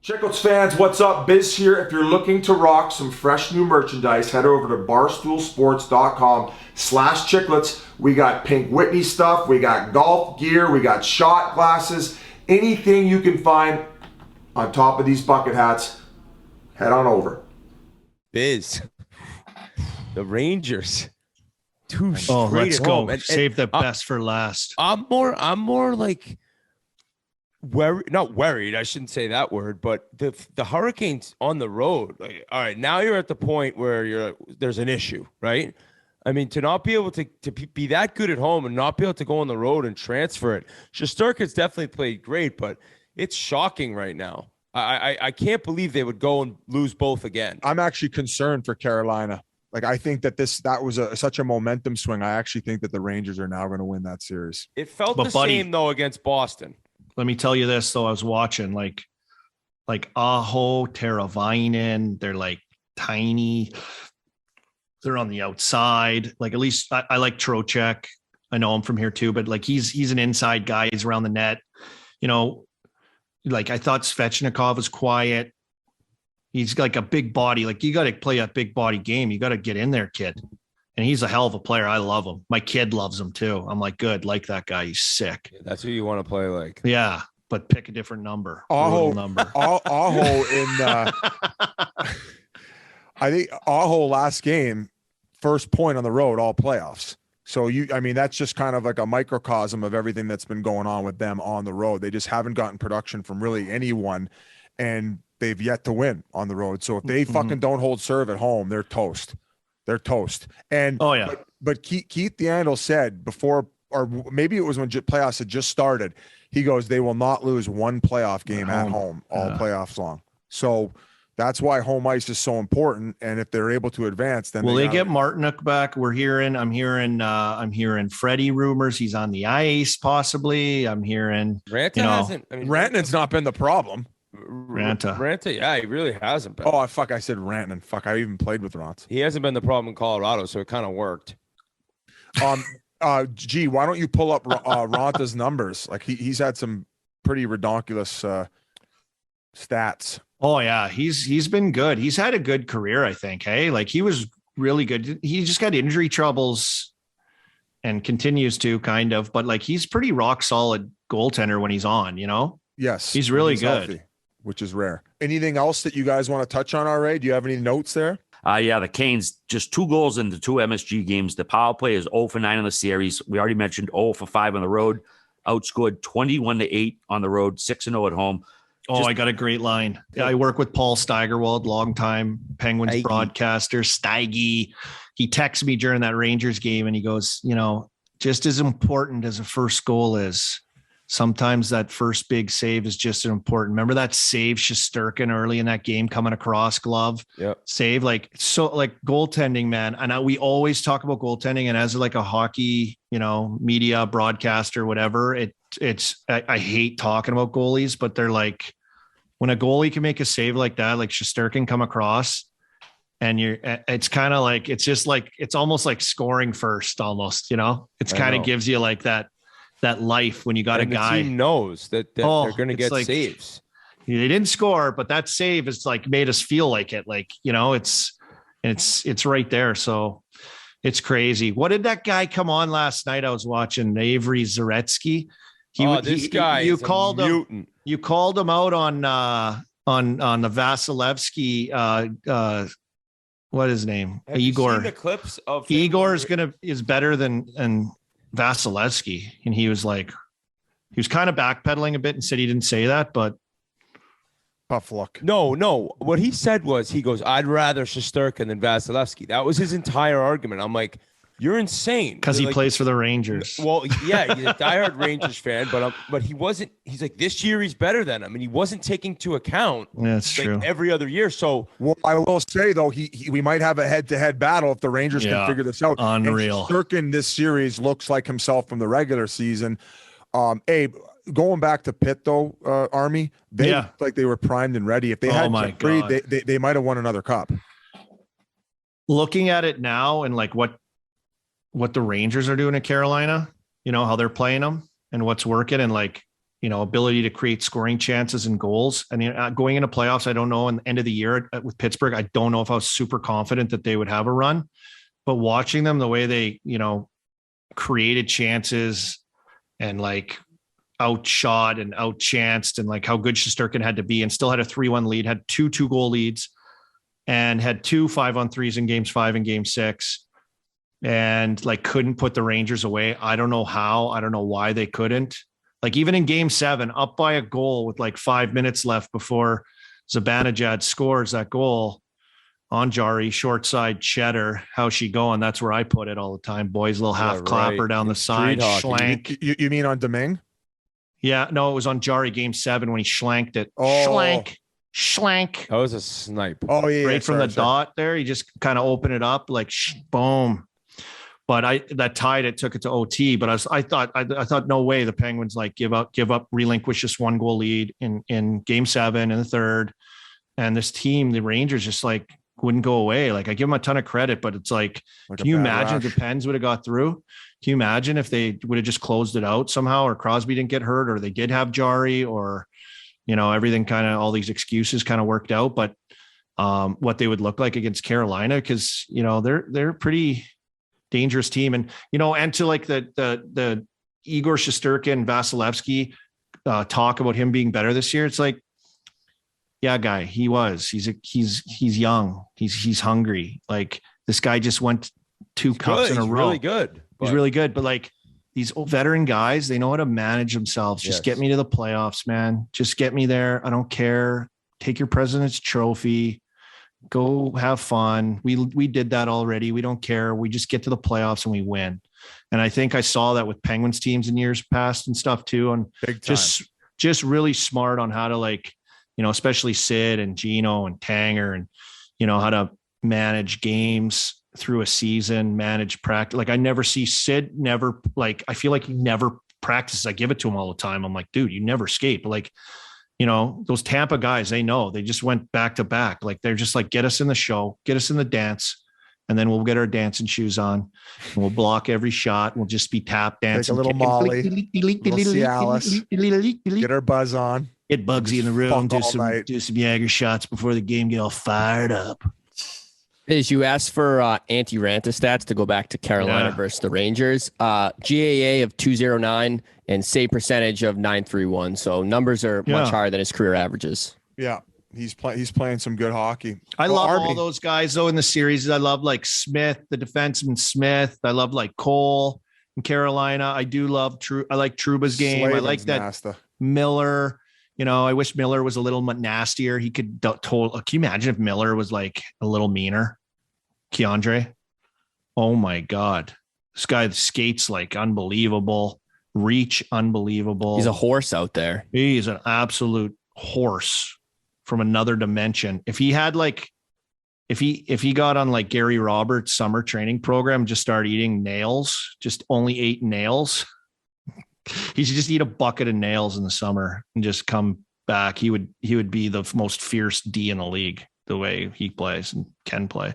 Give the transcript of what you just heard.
Chiclets fans, what's up? Biz here. If you're looking to rock some fresh new merchandise, head over to barstoolsports.com/chiclets. We got Pink Whitney stuff, we got golf gear, we got shot glasses, anything you can find on top of these bucket hats, head on over. Biz, the Rangers. Let's go. And Save the best for last. I'm more like not worried. I shouldn't say that word, but the Hurricanes on the road. Like, all right, now you're at the point where there's an issue, right? I mean, to not be able to be that good at home and not be able to go on the road and transfer it. Shesterkin's definitely played great, but it's shocking right now. I can't believe they would go and lose both again. I'm actually concerned for Carolina. Like, I think that that was such a momentum swing. I actually think that the Rangers are now going to win that series. It felt same, though, against Boston. Let me tell you this, though. I was watching like Aho, Teravainen. They're like tiny. They're on the outside. Like, at least I like Trocheck. I know him from here too, but like he's an inside guy. He's around the net. You know, like I thought Svechnikov was quiet. He's like a big body. Like, you got to play a big body game. You got to get in there, kid. And he's a hell of a player. I love him. My kid loves him too. I'm like, good. Like that guy. He's sick. Yeah, that's who you want to play like. Yeah, but pick a different number. Aho in I think Aho last game, first point on the road, all playoffs. So that's just kind of like a microcosm of everything that's been going on with them on the road. They just haven't gotten production from really anyone, and they've yet to win on the road. So if they fucking don't hold serve at home, they're toast. They're toast. And but Keith Yandel said before, or maybe it was when playoffs had just started, he goes, they will not lose one playoff game at home all playoffs long. So that's why home ice is so important. And if they're able to advance, then will they get Martinook back? I'm hearing Freddie rumors. He's on the ice, possibly. I'm hearing Rantanen's not been the problem. Ranta, yeah, he really hasn't been. Oh, I said Rantanen. Fuck, I even played with Rants. He hasn't been the problem in Colorado, so it kind of worked. Gee, why don't you pull up Ranta's numbers? Like he's had some pretty redonkulous stats. Oh yeah, he's been good. He's had a good career, I think. Hey, like he was really good. He just got injury troubles and continues to kind of, but like he's pretty rock solid goaltender when he's on, you know? Yes. He's really good. Healthy, which is rare. Anything else that you guys want to touch on, RA? Do you have any notes there? Yeah, the Canes, just 2 goals in the 2 MSG games. The power play is 0 for 9 in the series. We already mentioned 0 for 5 on the road. Outscored 21-8 on the road, 6-0 at home. I got a great line. Yeah, I work with Paul Steigerwald, longtime Penguins broadcaster, Steige. He texted me during that Rangers game and he goes, just as important as a first goal is, sometimes that first big save is just as important. Remember that save Shesterkin early in that game coming across glove save? Like, so like goaltending, man. And we always talk about goaltending, and as like a hockey, media broadcaster, whatever, I hate talking about goalies, but they're like, when a goalie can make a save like that, like Shesterkin come across, and it's kind of like, it's just like, it's almost like scoring first almost, it's kind of gives you like that life when you got a guy. The team knows that they're going to get like, saves. They didn't score, but that save is like made us feel like it. Like, it's right there. So it's crazy. What did that guy come on last night? I was watching Avery Zaretsky. This guy, you called him mutant. You called him out on the Vasilevsky. What is his name? Have Igor. You seen the clips of Igor is better than Vasilevsky, and he was kind of backpedaling a bit and said he didn't say that, but tough luck. No. What he said was, he goes, I'd rather Shesterkin than Vasilevsky. That was his entire argument. I'm like, you're insane. Because he plays for the Rangers. Well, yeah, he's a diehard Rangers fan, but he wasn't. He's like, this year he's better than him, and he wasn't taking into account. That's true. Every other year. So, well, I will say though, we might have a head-to-head battle if the Rangers can figure this out. Unreal. Shesterkin this series looks like himself from the regular season. Abe, going back to Pitt though, Army, they looked like they were primed and ready. If they had Jeffrey, they might have won another cup. Looking at it now and like what the Rangers are doing at Carolina, how they're playing them and what's working, and like, ability to create scoring chances and goals. And going into playoffs, I don't know. In the end of the year with Pittsburgh, I don't know if I was super confident that they would have a run. But watching them, the way they, created chances and like outshot and outchanced, and like how good Shesterkin had to be, and still had a 3-1 lead, had 2-goal leads, and had 2 5-on-3s in games 5 and game 6, and like couldn't put the Rangers away. I don't know how. I don't know why they couldn't. Like even in game 7, up by a goal with like 5 minutes left before Zibanejad scores that goal on Jari, short side Cheddar. How's she going? That's where I put it all the time. Boys, little half clapper down the side. Schlank. You mean on Domingue? Yeah, no, it was on Jari game 7 when he schlanked it. Schlank. That was a snipe. Oh yeah, right from the dot there. He just kind of opened it up like boom. But that tied it, took it to OT. But I thought no way the Penguins like give up, relinquish this 1-goal lead in game 7 in the third. And this team, the Rangers, just like wouldn't go away. Like I give them a ton of credit, but it's like can you imagine if the Pens would have got through? Can you imagine if they would have just closed it out somehow, or Crosby didn't get hurt, or they did have Jari, or everything kind of, all these excuses kind of worked out. But what they would look like against Carolina, because they're pretty dangerous team. And and to like the Igor Shesterkin, Vasilevsky talk about him being better this year, it's like, yeah, guy, he's young, he's hungry. Like this guy just went 2 cups in a row. Really good. He's really good, but like these old veteran guys, they know how to manage themselves. Just get me to the playoffs, man. Just get me there. I don't care. Take your President's Trophy. Go have fun. We did that already. We don't care. We just get to the playoffs and we win. And I think I saw that with Penguins teams in years past and stuff too. And just really smart on how to like, especially Sid and Gino and Tanger, and, how to manage games through a season, manage practice. Like I never see Sid I feel like he never practices. I give it to him all the time. I'm like, dude, you never skate. But like, those Tampa guys, they know, they just went back to back. Like they're just like, get us in the show, get us in the dance, and then we'll get our dancing shoes on and we'll block every shot. We'll just be tap dancing. Take a little Molly, little Cialis, get our buzz on. Get Bugsy in the room, do some Jagger shots before the game, get all fired up. As you asked for anti-Ranta stats to go back to Carolina versus the Rangers, GAA of 209 and save percentage of 931. So numbers are much higher than his career averages. Yeah, he's playing some good hockey. I love all those guys though in the series. I love like Smith, the defenseman Smith. I love like Cole in Carolina. I do love I like Trouba's game. I like that nasty. Miller. I wish Miller was a little nastier. He could can you imagine if Miller was like a little meaner? Keandre. Oh my God. This guy skates like unbelievable. Reach unbelievable. He's a horse out there. He's an absolute horse from another dimension. If he had like, if he got on like Gary Roberts' summer training program, just start eating nails, just only ate nails. He should just eat a bucket of nails in the summer and just come back. He would be the most fierce D in the league, the way he plays and can play.